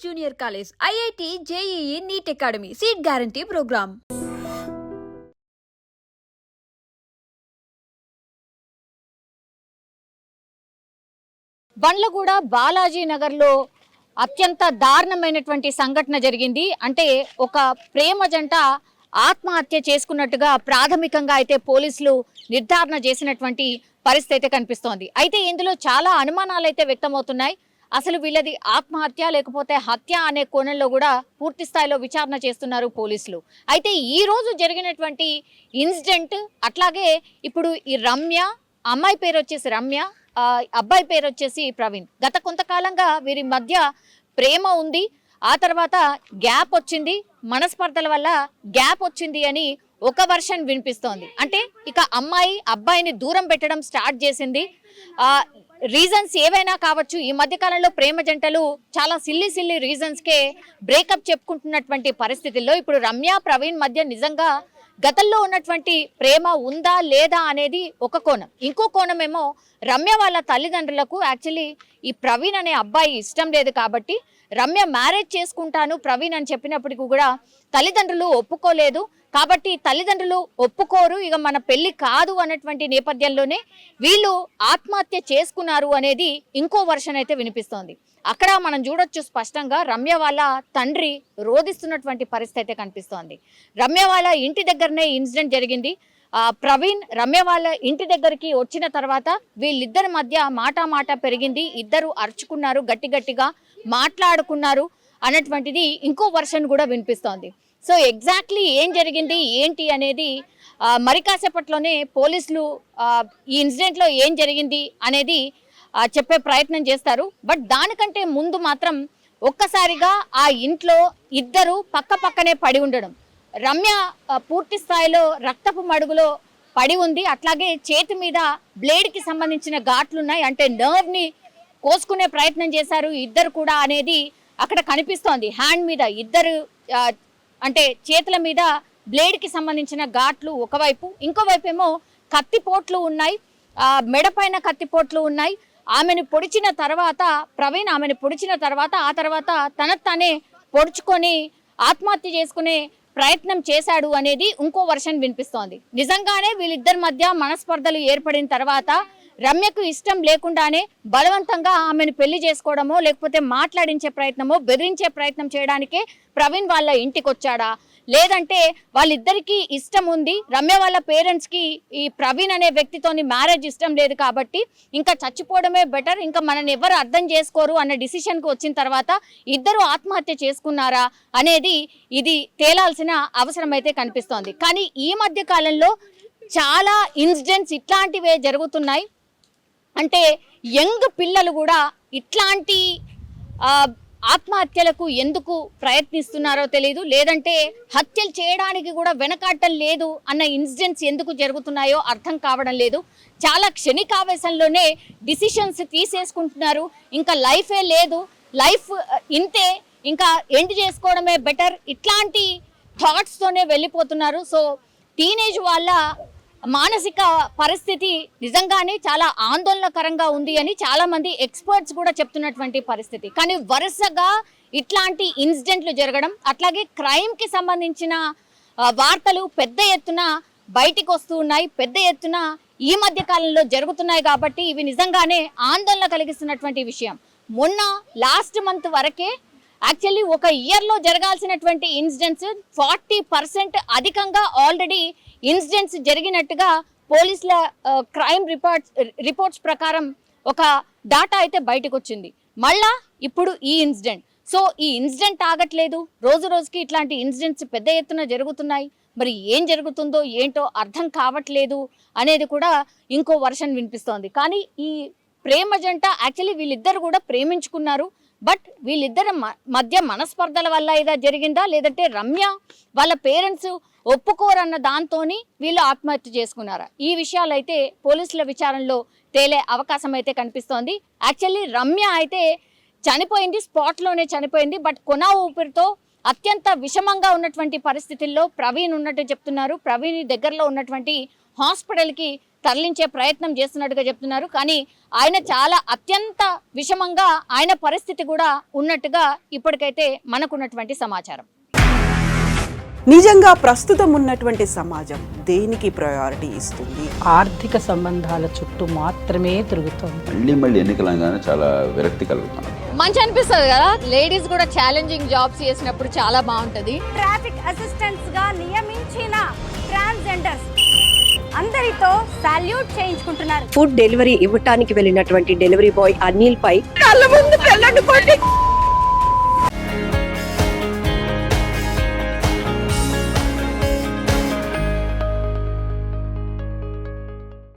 Junior college, IIT, JEE, NEET academy, seat guarantee programme. Bandlaguda Balaji నగర్లో అత్యంత దారుణమైనటువంటి సంఘటన జరిగింది. అంటే ఒక ప్రేమ జంట ఆత్మహత్య చేసుకున్నట్టుగా ప్రాథమికంగా అయితే పోలీసులు నిర్ధారణ చేసినటువంటి పరిస్థితి అయితే కనిపిస్తోంది. అయితే ఇందులో చాలా అనుమానాలు అయితే వ్యక్తమవుతున్నాయి. అసలు వీళ్ళది ఆత్మహత్య లేకపోతే హత్య అనే కోణంలో కూడా పూర్తి స్థాయిలో విచారణ చేస్తున్నారు పోలీసులు. అయితే ఈ రోజు జరిగినటువంటి ఇన్సిడెంట్, అట్లాగే ఇప్పుడు ఈ రమ్య, అమ్మాయి పేరు వచ్చేసి రమ్య, అబ్బాయి పేరు వచ్చేసి ప్రవీణ్. గత కొంతకాలంగా వీరి మధ్య ప్రేమ ఉంది, ఆ తర్వాత గ్యాప్ వచ్చింది, మనస్పర్ధల వల్ల గ్యాప్ వచ్చింది అని ఒక వర్షన్ వినిపిస్తోంది. అంటే ఇక అమ్మాయి అబ్బాయిని దూరం పెట్టడం స్టార్ట్ చేసింది. రీజన్స్ ఏవైనా కావచ్చు. ఈ మధ్య కాలంలో ప్రేమ జంటలు చాలా సిల్లీ రీజన్స్కే బ్రేకప్ చెప్పుకుంటున్నటువంటి పరిస్థితుల్లో ఇప్పుడు రమ్య ప్రవీణ్ మధ్య నిజంగా గతంలో ఉన్నటువంటి ప్రేమ ఉందా లేదా అనేది ఒక కోణం. ఇంకో కోణం ఏమో రమ్య వాళ్ళ తల్లిదండ్రులకు యాక్చువల్లీ ఈ ప్రవీణ్ అనే అబ్బాయి ఇష్టం లేదు కాబట్టి రమ్య మ్యారేజ్ చేసుకుంటాను ప్రవీణ్ అని చెప్పినప్పటికీ కూడా తల్లిదండ్రులు ఒప్పుకోలేదు. కాబట్టి తల్లిదండ్రులు ఒప్పుకోరు, ఇక మన పెళ్లి కాదు అన్నటువంటి నేపథ్యంలోనే వీళ్ళు ఆత్మహత్య చేసుకున్నారు అనేది ఇంకో వర్షన్ అయితే వినిపిస్తోంది. అక్కడ మనం చూడొచ్చు స్పష్టంగా రమ్య వాళ్ళ తండ్రి రోధిస్తున్నటువంటి పరిస్థితి అయితే కనిపిస్తోంది. రమ్య వాళ్ళ ఇంటి దగ్గరనే ఇన్సిడెంట్ జరిగింది. ప్రవీణ్ రమ్య వాళ్ళ ఇంటి దగ్గరికి వచ్చిన తర్వాత వీళ్ళిద్దరి మధ్య మాట పెరిగింది. ఇద్దరు అరుచుకున్నారు, గట్టిగా మాట్లాడుకున్నారు అన్నటువంటిది ఇంకో వర్షన్ కూడా వినిపిస్తోంది. సో ఎగ్జాక్ట్లీ ఏం జరిగింది ఏంటి అనేది మరి కాసేపట్లోనే పోలీసులు ఈ ఇన్సిడెంట్లో ఏం జరిగింది అనేది చెప్పే ప్రయత్నం చేస్తారు. బట్ దానికంటే ముందు మాత్రం ఒక్కసారిగా ఆ ఇంట్లో ఇద్దరు పక్కనే పడి ఉండడం, రమ్య పూర్తి స్థాయిలో రక్తపు మడుగులో పడి ఉంది, అట్లాగే చేతి మీద బ్లేడ్కి సంబంధించిన ఘాట్లున్నాయి, అంటే నర్వ్ని కోసుకునే ప్రయత్నం చేశారు ఇద్దరు కూడా అనేది అక్కడ కనిపిస్తోంది. హ్యాండ్ మీద ఇద్దరు అంటే చేతుల మీద బ్లేడ్కి సంబంధించిన ఘాట్లు ఒకవైపు, ఇంకోవైపు ఏమో కత్తిపోట్లు ఉన్నాయి, మెడపైన కత్తిపోట్లు ఉన్నాయి. ఆమెను పొడిచిన తర్వాత ప్రవీణ్ ఆమెను పొడిచిన తర్వాత ఆ తర్వాత తానే పొడుచుకొని ఆత్మహత్య చేసుకునే ప్రయత్నం చేశాడు అనేది ఇంకో వర్షన్ వినిపిస్తోంది. నిజంగానే వీళ్ళిద్దరి మధ్య మనస్పర్ధలు ఏర్పడిన తర్వాత రమ్యకు ఇష్టం లేకుండానే బలవంతంగా ఆమెను పెళ్లి చేసుకోవడమో లేకపోతే మాట్లాడించే ప్రయత్నమో బెదిరించే ప్రయత్నం చేయడానికే ప్రవీణ్ వాళ్ళ ఇంటికి వచ్చాడా, లేదంటే వాళ్ళిద్దరికీ ఇష్టం ఉంది, రమ్య వాళ్ళ పేరెంట్స్కి ఈ ప్రవీణ్ అనే వ్యక్తితోని మ్యారేజ్ ఇష్టం లేదు కాబట్టి ఇంకా చచ్చిపోవడమే బెటర్, ఇంకా మనని ఎవరు అర్థం చేసుకోరు అన్న డిసిషన్కి వచ్చిన తర్వాత ఇద్దరు ఆత్మహత్య చేసుకున్నారా అనేది ఇది తేలాల్సిన అవసరం అయితే కనిపిస్తోంది. కానీ ఈ మధ్య కాలంలో చాలా ఇన్సిడెంట్స్ ఇట్లాంటివే జరుగుతున్నాయి. అంటే యంగ్ పిల్లలు కూడా ఇట్లాంటి ఆత్మహత్యలకు ఎందుకు ప్రయత్నిస్తున్నారో తెలియదు, లేదంటే హత్యలు చేయడానికి కూడా వెనకాటం లేదు అన్న ఇన్సిడెంట్స్ ఎందుకు జరుగుతున్నాయో అర్థం కావడం లేదు. చాలా క్షణికావేశంలోనే డిసిషన్స్ తీసేసుకుంటున్నారు, ఇంకా లైఫే లేదు, లైఫ్ ఇంతే, ఇంకా ఎండ్ చేసుకోవడమే బెటర్, ఇట్లాంటి థాట్స్తోనే వెళ్ళిపోతున్నారు. సో టీనేజ్ వాళ్ళ మానసిక పరిస్థితి నిజంగానే చాలా ఆందోళనకరంగా ఉంది అని చాలా మంది ఎక్స్పర్ట్స్ కూడా చెప్తున్నటువంటి పరిస్థితి. కానీ వరుసగా ఇట్లాంటి ఇన్సిడెంట్లు జరగడం, అట్లాగే క్రైమ్కి సంబంధించిన వార్తలు పెద్ద ఎత్తున బయటికి వస్తూ ఉన్నాయి, పెద్ద ఎత్తున ఈ మధ్య కాలంలో జరుగుతున్నాయి. కాబట్టి ఇవి నిజంగానే ఆందోళన కలిగిస్తున్నటువంటి విషయం. మొన్న లాస్ట్ మంత్ వరకే యాక్చువల్లీ ఒక ఇయర్లో జరగాల్సినటువంటి ఇన్సిడెంట్స్ 40% అధికంగా ఆల్రెడీ ఇన్సిడెంట్స్ జరిగినట్టుగా పోలీసుల క్రైమ్ రిపోర్ట్స్ ప్రకారం ఒక డాటా అయితే బయటకు వచ్చింది. మళ్ళా ఇప్పుడు ఈ ఇన్సిడెంట్. సో ఈ ఇన్సిడెంట్ ఆగట్లేదు, రోజుకి ఇట్లాంటి ఇన్సిడెంట్స్ పెద్ద ఎత్తున జరుగుతున్నాయి. మరి ఏం జరుగుతుందో ఏంటో అర్థం కావట్లేదు అనేది కూడా ఇంకో వర్షన్ వినిపిస్తోంది. కానీ ఈ ప్రేమ జంట యాక్చువల్లీ వీళ్ళిద్దరు కూడా ప్రేమించుకున్నారు. బట్ వీళ్ళిద్దరి మధ్య మనస్పర్ధల వల్ల ఇదా జరిగిందా, లేదంటే రమ్య వాళ్ళ పేరెంట్స్ ఒప్పుకోరన్న దాంతోని వీళ్ళు ఆత్మహత్య చేసుకున్నారా, ఈ విషయాలు అయితే పోలీసుల విచారణలో తేలే అవకాశం అయితే కనిపిస్తోంది. యాక్చువల్లీ రమ్య అయితే చనిపోయింది, స్పాట్లోనే చనిపోయింది. బట్ కొన ఊపిరితో అత్యంత విషమంగా ఉన్నటువంటి పరిస్థితుల్లో ప్రవీణ్ ఉన్నట్టు చెప్తున్నారు. ప్రవీణ్ దగ్గరలో ఉన్నటువంటి హాస్పిటల్కి తరలించే ప్రయత్నం చేస్తున్నట్టుగా చెప్తున్నారు. కానీ ఆయన చాలా అత్యంత విషమంగా ఆయన పరిస్థితి కూడా ఉన్నట్టుగా ఇప్పటికైతే మనకున్నటువంటి సమాచారం. నిజంగా ప్రస్తుతం ఉన్నటువంటి సమాజం దేనికి ప్రయారిటీ ఇస్తుంది? ఆర్థిక సంబంధాల చుట్టూ మాత్రమే తిరుగుతోంది. మళ్ళీ ఎన్నికలంగానే చాలా విరక్తి కలుగుతున్నాం. మంచి అనిపిస్తుంది కదా, లేడీస్ కూడా ఛాలెంజింగ్ జాబ్స్ చేసినప్పుడు చాలా బాగుంటది. ట్రాఫిక్ అసిస్టెంట్స్ గా నియమించిన ట్రాన్స్జెండర్స్ అందరితో సాల్యూట్ చేయించుకుంటున్నారు. ఫుడ్ డెలివరీ ఇవ్వటానికి వెళ్ళినటువంటి డెలివరీ బాయ్ అనిల్ పై కళ్ళ ముందు